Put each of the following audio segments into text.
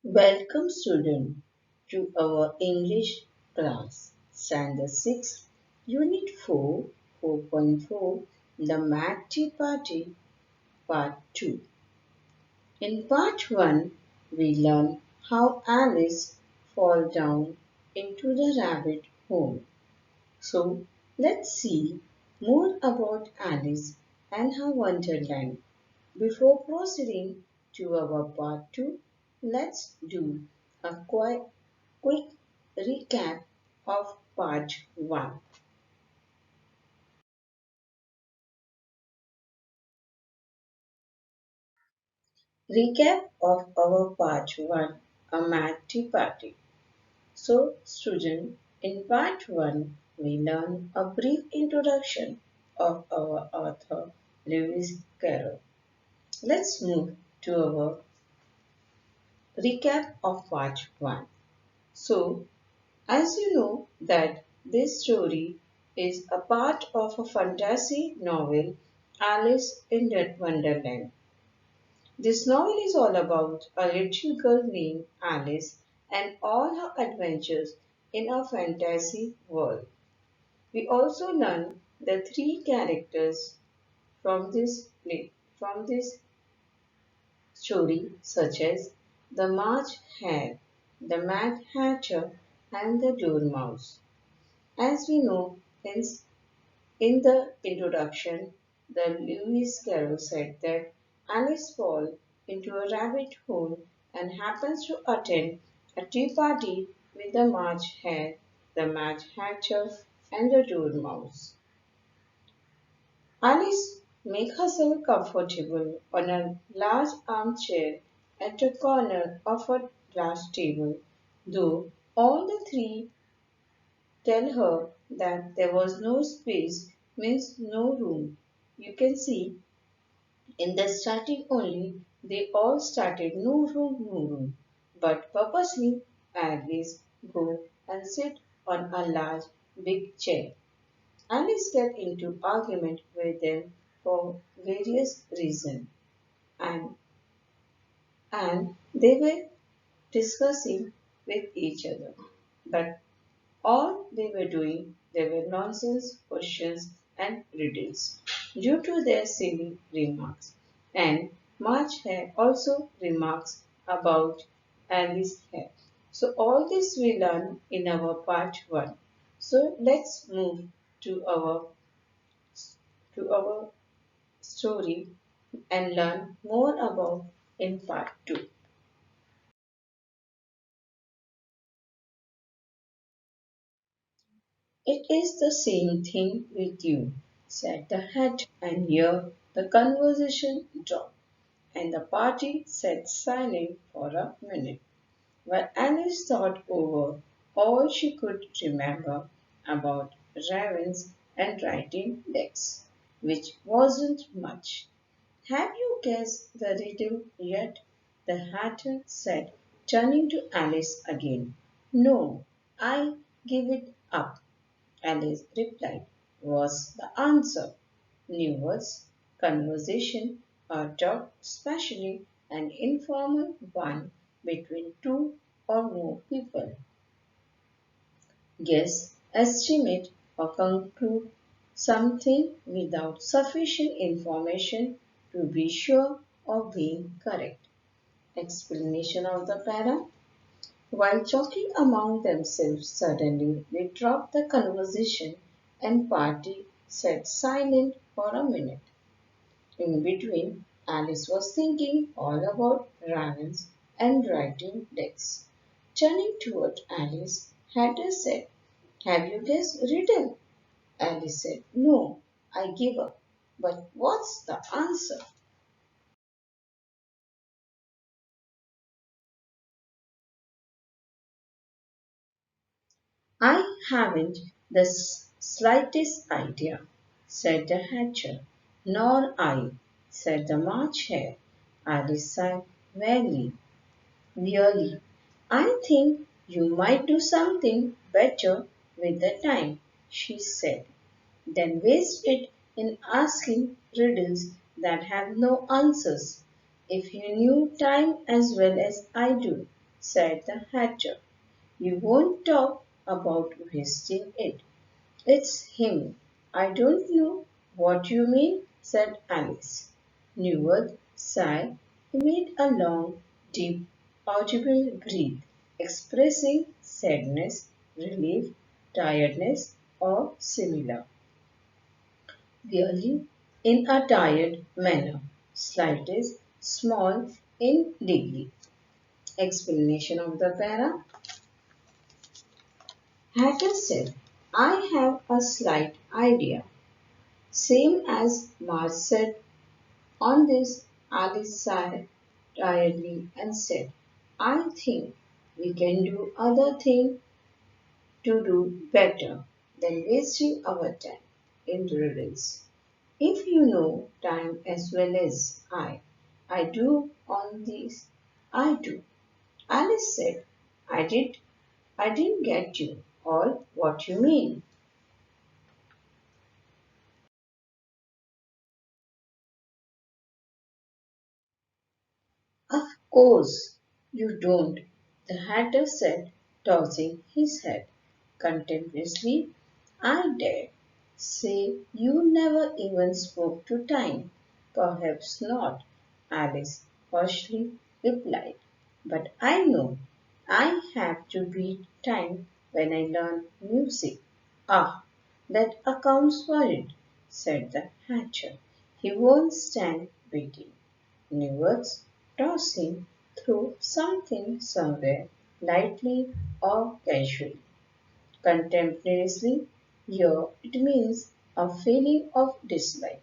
Welcome student to our English class. Standard 6, Unit 4, 4.4, The Math Tea Party, Part 2. In Part 1, we learn how Alice fall down into the rabbit hole. So, let's see more about Alice and her wonderland. Before proceeding to our Part 2, let's do a quick recap of Part 1. Recap of our Part 1, a math tea party. So, student, in Part 1, we learn a brief introduction of our author, Lewis Carroll. Let's move to our recap of Part 1. So, as you know that this story is a part of a fantasy novel, Alice in Wonderland. This novel is all about a little girl named Alice and all her adventures in a fantasy world. We also learn the three characters from this story, such as the March Hare, the Mad Hatter, and the Dormouse. As we know, in the introduction, the Lewis Carroll said that Alice falls into a rabbit hole and happens to attend a tea party with the March Hare, the Mad Hatter, and the Dormouse. Alice makes herself comfortable on a large armchair at the corner of a glass table, though all the three tell her that there was no space means no room. You can see in the starting only they all started no room, no room. But purposely Alice go and sit on a large big chair. Alice get into argument with them for various reasons and and they were discussing with each other. But all they were doing, they were nonsense questions and riddles due to their silly remarks. And March Hare also remarks about Alice Hare. So all this we learn in our part 1. So let's move to our story and learn more about in part 2. "It is the same thing with you," said the Hatter, and here the conversation dropped, and the party sat silent for a minute, while Alice thought over all she could remember about ravens and writing decks, which wasn't much. "Have you guessed the riddle yet?" the Hatter said, turning to Alice again. "No, I give it up," Alice replied, was the answer. New words, conversation, or talk, especially an informal one between two or more people. Guess, estimate, or conclude something without sufficient information to be sure of being correct. Explanation of the para. While talking among themselves, suddenly they dropped the conversation and party sat silent for a minute. In between, Alice was thinking all about ravens and writing decks. Turning toward Alice, Hatter said, "Have you guessed riddle?" Alice said, "No, I give up. But what's the answer?" "I haven't the slightest idea," said the Hatcher. "Nor I," said the March Hare. Alice sighed wearily. "Really, I think you might do something better with the time," she said, "than waste it in asking riddles that have no answers. If you knew time as well as I do, said the Hatter. You won't talk about wasting it. It's him. I don't know what you mean, said Alice. Newell sighed. He made a long, deep, audible breath, expressing sadness, relief, tiredness, or similar. Really, in a tired manner, slightest, small, in degree. Explanation of the para. Hatter said, I have a slight idea. Same as Marge said. On this, Alice sighed tiredly and said, I think we can do other things to do better than wasting our time in riddles. If you know time as well as I do on this, I do. Alice said, I didn't get you all what you mean. Of course you don't, the Hatter said, tossing his head. Contemptuously, I dare say you never even spoke to time. Perhaps not, Alice harshly replied. But I know I have to beat time when I learn music. Ah, that accounts for it, said the Hatcher. He won't stand beating. Newards toss him through something somewhere, lightly or casually. Contemporaneously, here it means a feeling of dislike,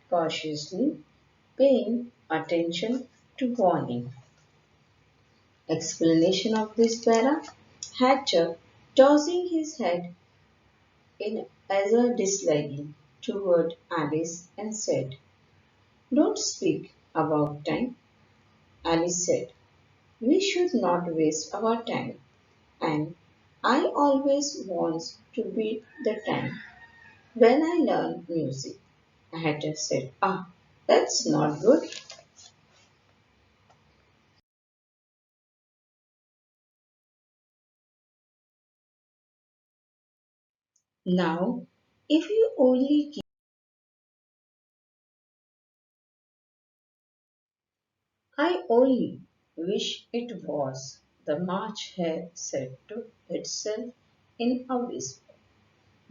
cautiously paying attention to warning. Explanation of this para. Hatcher tossing his head in as a disliking toward Alice and said, Don't speak about time. Alice said, We should not waste our time, and I always want to beat the time when I learn music. Hatter said, Ah, that's not good. Now, if you only keep, I only wish it was, the March hare said to itself in a whisper.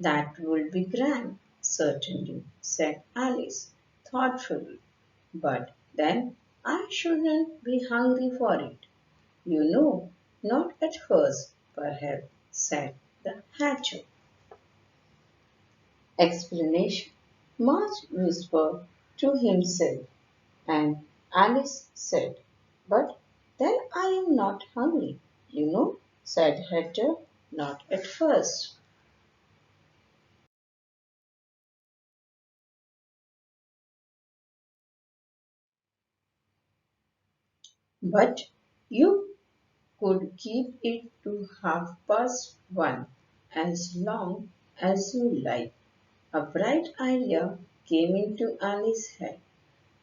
That would be grand, certainly, said Alice thoughtfully. But then I shouldn't be hungry for it. You know, not at first, perhaps, said the Hatcher. Explanation. March whispered to himself, and Alice said, But then I am not hungry, you know, said Hatcher, not at first. But you could keep it to 1:30 as long as you like. A bright idea came into Alice's head.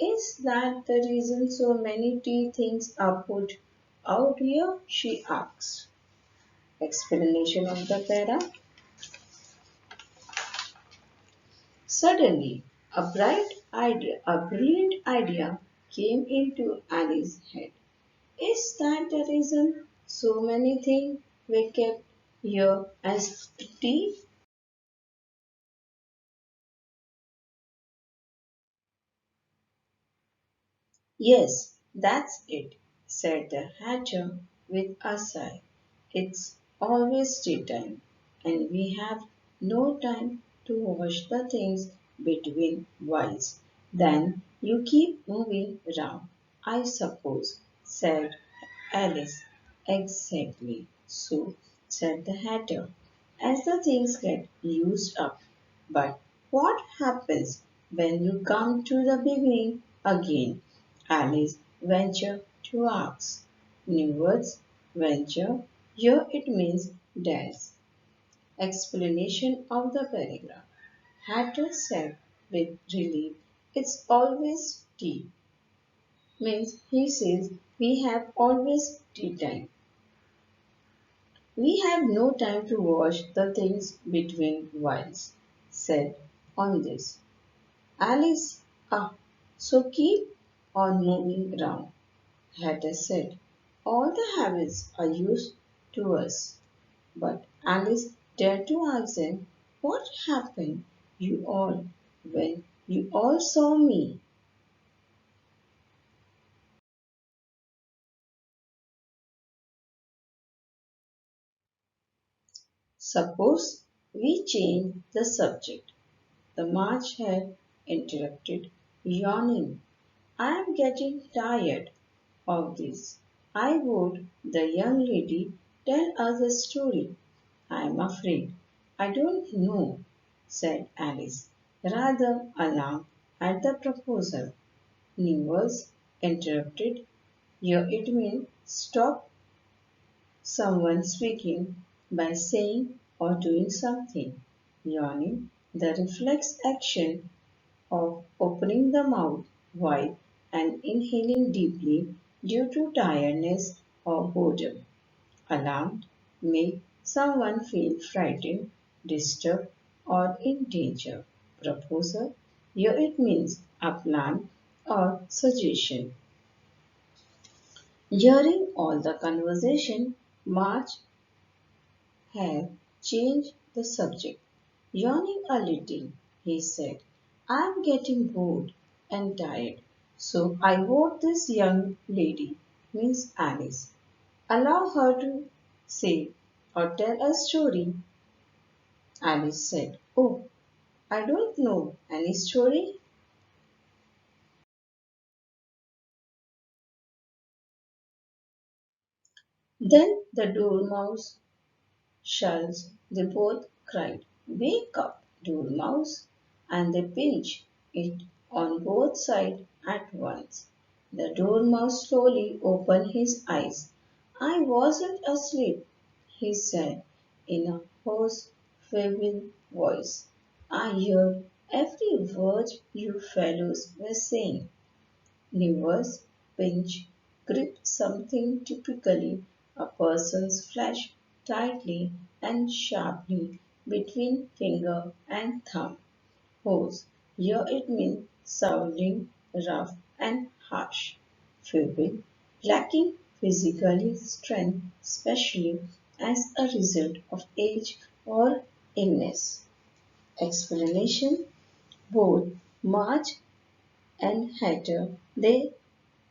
Is that the reason so many tea things are put out here? She asked. Explanation of the para. Suddenly, a brilliant idea came into Alice's head. Is that the reason so many things were kept here as tea? Yes, that's it, said the Hatcher with a sigh. It's always tea time, and we have no time to wash the things between whiles. Then you keep moving round, I suppose, said Alice. Exactly so, said the Hatter, as the things get used up. But what happens when you come to the beginning again? Alice ventured to ask. New words, venture, here it means dance. Explanation of the paragraph. Hatter said with relief, it's always tea. Means he says we have always tea time. We have no time to wash the things between whiles, said on this. Alice, so keep on moving round, Hatter said. All the habits are used to us. But Alice dared to ask them, what happened, you all, when you all saw me? Suppose we change the subject. The March had interrupted, yawning. I am getting tired of this. I would the young lady tell us a story. I am afraid. I don't know, said Alice, rather alarmed at the proposal. Newers interrupted. Here it means stop someone speaking by saying or doing something. Yawning, the reflex action of opening the mouth wide and inhaling deeply due to tiredness or boredom. Alarmed, make someone feel frightened, disturbed, or in danger. Proposal, here it means a plan or suggestion. During all the conversation, March had changed the subject. Yawning a little, he said, I am getting bored and tired, so I vote this young lady, Miss Alice. Allow her to say or tell a story. Alice said, oh, I don't know any story. Then the dormouse Shells, they both cried, wake up, Dormouse! And they pinched it on both sides at once. The Dormouse slowly opened his eyes. I wasn't asleep, he said in a hoarse, feeble voice. I heard every word you fellows were saying. Livers pinch grip something typically a person's flesh tightly and sharply between finger and thumb. Hose. Here it means sounding rough and harsh. Feeble, lacking physical strength, especially as a result of age or illness. Explanation. Both March and Hatter, they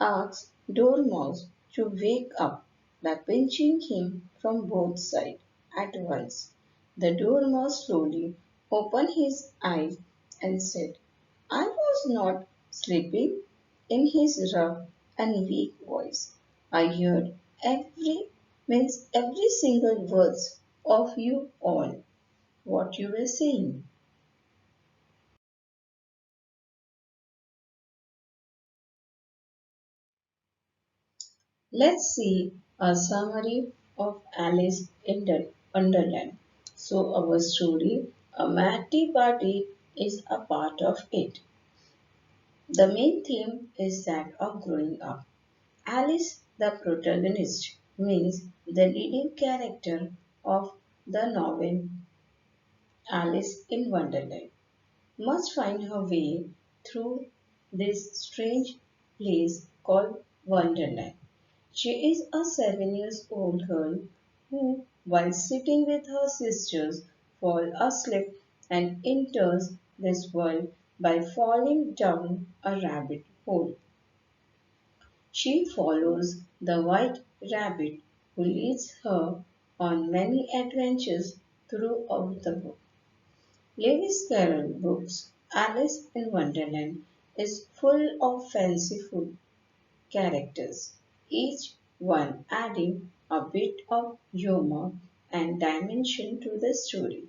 asked Dormouse to wake up by pinching him from both sides at once. The Dormouse slowly opened his eyes and said, I was not sleeping, in his rough and weak voice. I heard every single word of you all, what you were saying. Let's see a summary of Alice in Wonderland. So, our story, A Mad Tea Party, is a part of it. The main theme is that of growing up. Alice, the protagonist, means the leading character of the novel Alice in Wonderland, must find her way through this strange place called Wonderland. She is a 7 years old girl who, while sitting with her sisters, falls asleep and enters this world by falling down a rabbit hole. She follows the white rabbit who leads her on many adventures throughout the book. Lewis Carroll books Alice in Wonderland is full of fanciful characters, each one adding a bit of humor and dimension to the story.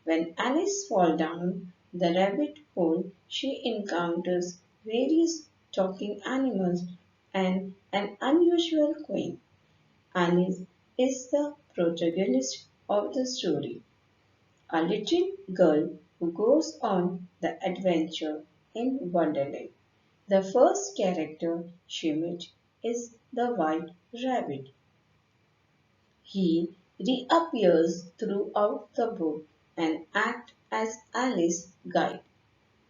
When Alice falls down the rabbit hole, she encounters various talking animals and an unusual queen. Alice is the protagonist of the story, a little girl who goes on the adventure in Wonderland. The first character she meets is the white rabbit. He reappears throughout the book and acts as Alice's guide,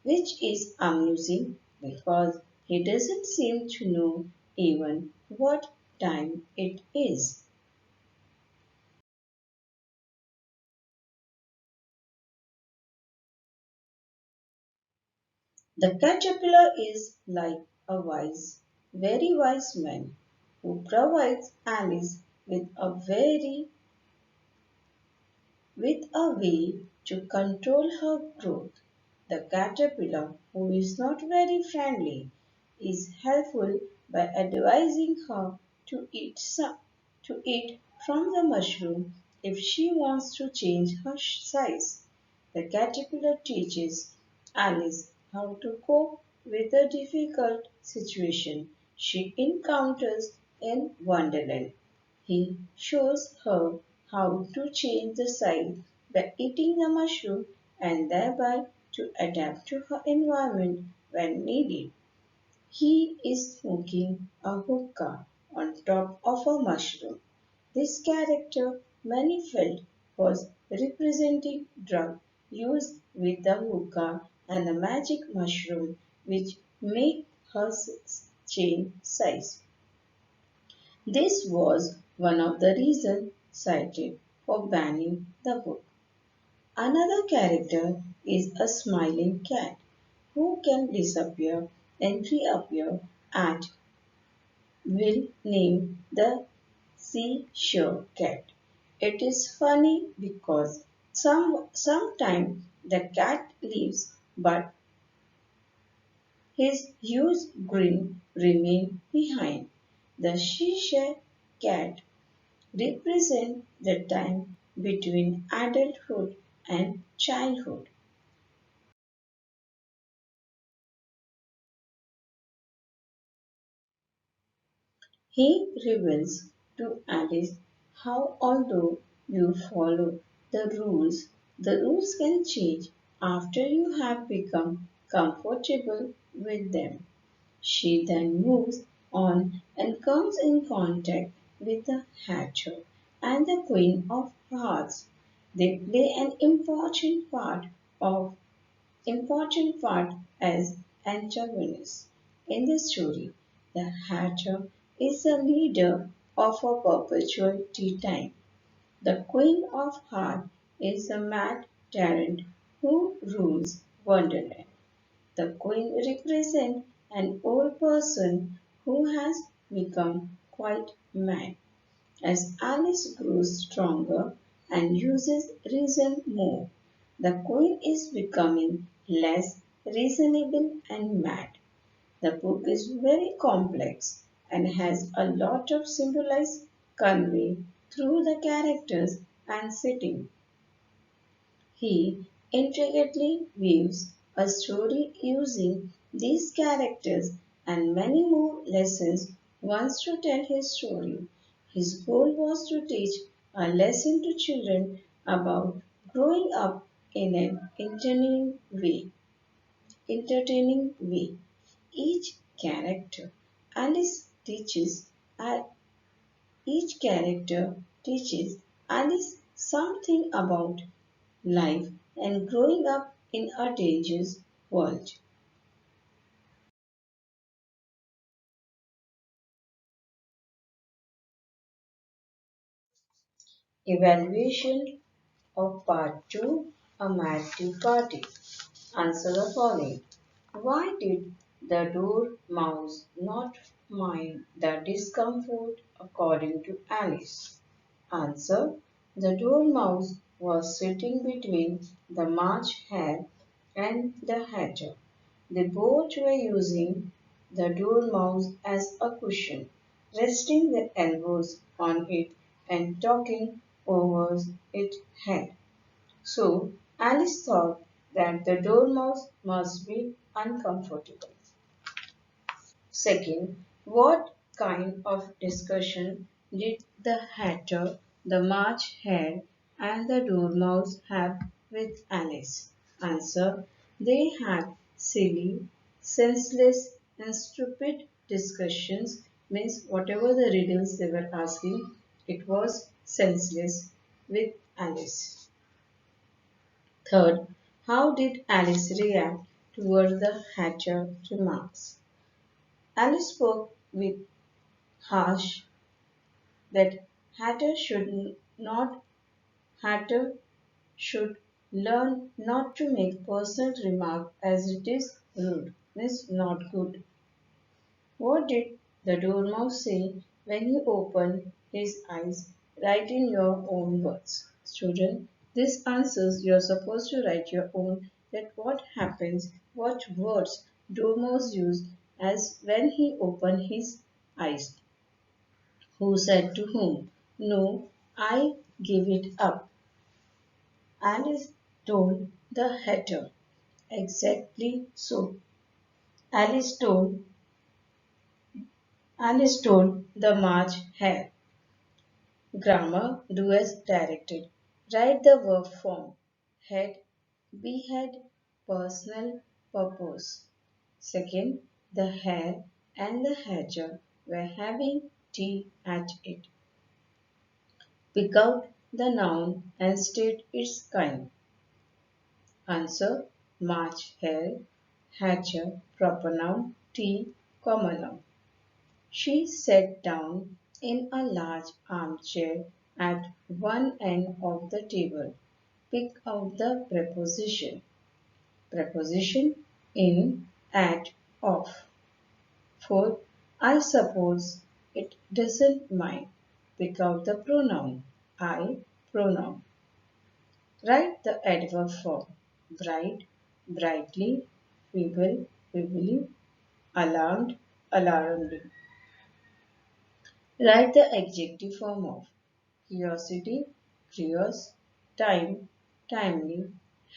which is amusing because he doesn't seem to know even what time it is. The caterpillar is like a very wise man who provides Alice with a way to control her growth. The caterpillar, who is not very friendly, is helpful by advising her to eat from the mushroom if she wants to change her size. The caterpillar teaches Alice how to cope with the difficult situation she encounters in Wonderland. He shows her how to change the size by eating the mushroom and thereby to adapt to her environment when needed. He is smoking a hookah on top of a mushroom. This character many felt was representing drug use with the hookah and the magic mushroom which make her change size. This was one of the reasons cited for banning the book. Another character is a smiling cat who can disappear and reappear at will, named the seashore cat. It is funny because sometimes the cat leaves but his huge grin remains behind. The seashore cat represent the time between adulthood and childhood. He reveals to Alice how, although you follow the rules can change after you have become comfortable with them. She then moves on and comes in contact with the Hatcher and the Queen of Hearts. They play an important part as antagonists in the story. The Hatter is the leader of a perpetual tea time. The Queen of Hearts is the mad tyrant who rules Wonderland. The queen represents an old person who has become quite mad. As Alice grows stronger and uses reason more, the queen is becoming less reasonable and mad. The book is very complex and has a lot of symbolism conveyed through the characters and setting. He intricately weaves a story using these characters and many more lessons wants to tell his story. His goal was to teach a lesson to children about growing up in an entertaining way. Each character Alice teaches uh, each character teaches Alice something about life and growing up in a dangerous world. Evaluation of Part 2, A Mad Tea Party. Answer the following. Why did the dormouse not mind the discomfort according to Alice? Answer. The dormouse was sitting between the March Hare and the Hatter. They both were using the dormouse as a cushion, resting their elbows on it and talking over its head. So Alice thought that the dormouse must be uncomfortable. Second, what kind of discussion did the Hatter, the March Hare, and the Dormouse have with Alice? Answer. They had silly, senseless, and stupid discussions, means whatever the riddles they were asking, it was senseless with Alice. Third, how did Alice react toward the Hatcher remarks? Alice spoke with harsh that Hatter should learn not to make personal remark as it is rude, is not good. What did the dormouse say when you opened his eyes? Write in your own words. Student, this answers you're supposed to write your own that what happens, what words dormouse used as when he opened his eyes. Who said to whom? No, I give it up. Alice told the hatter. Exactly so. Alice told Alice told the March Hare. Grammar, do as directed. Write the verb form. Head, behead, personal purpose. Second, the hare and the hatcher were having tea at it. Pick out the noun and state its kind. Answer, March hare, hatcher, proper noun, tea, common noun. She sat down in a large armchair at one end of the table. Pick out the preposition. Preposition in, at, of. 4. I suppose it doesn't mind. Pick out the pronoun. I, pronoun. Write the adverb form. Bright, brightly, feeble, feebly, alarmed, alarmedly. Write the adjective form of curiosity, curious, time, timely,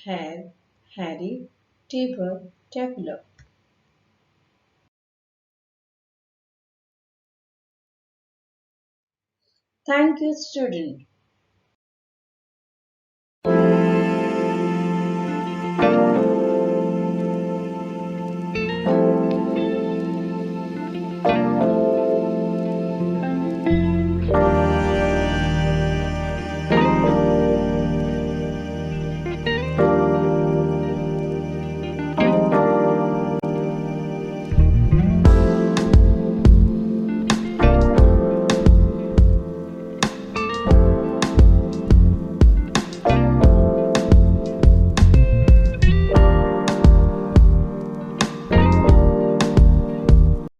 hair, hairy, table, tabular. Thank you, student.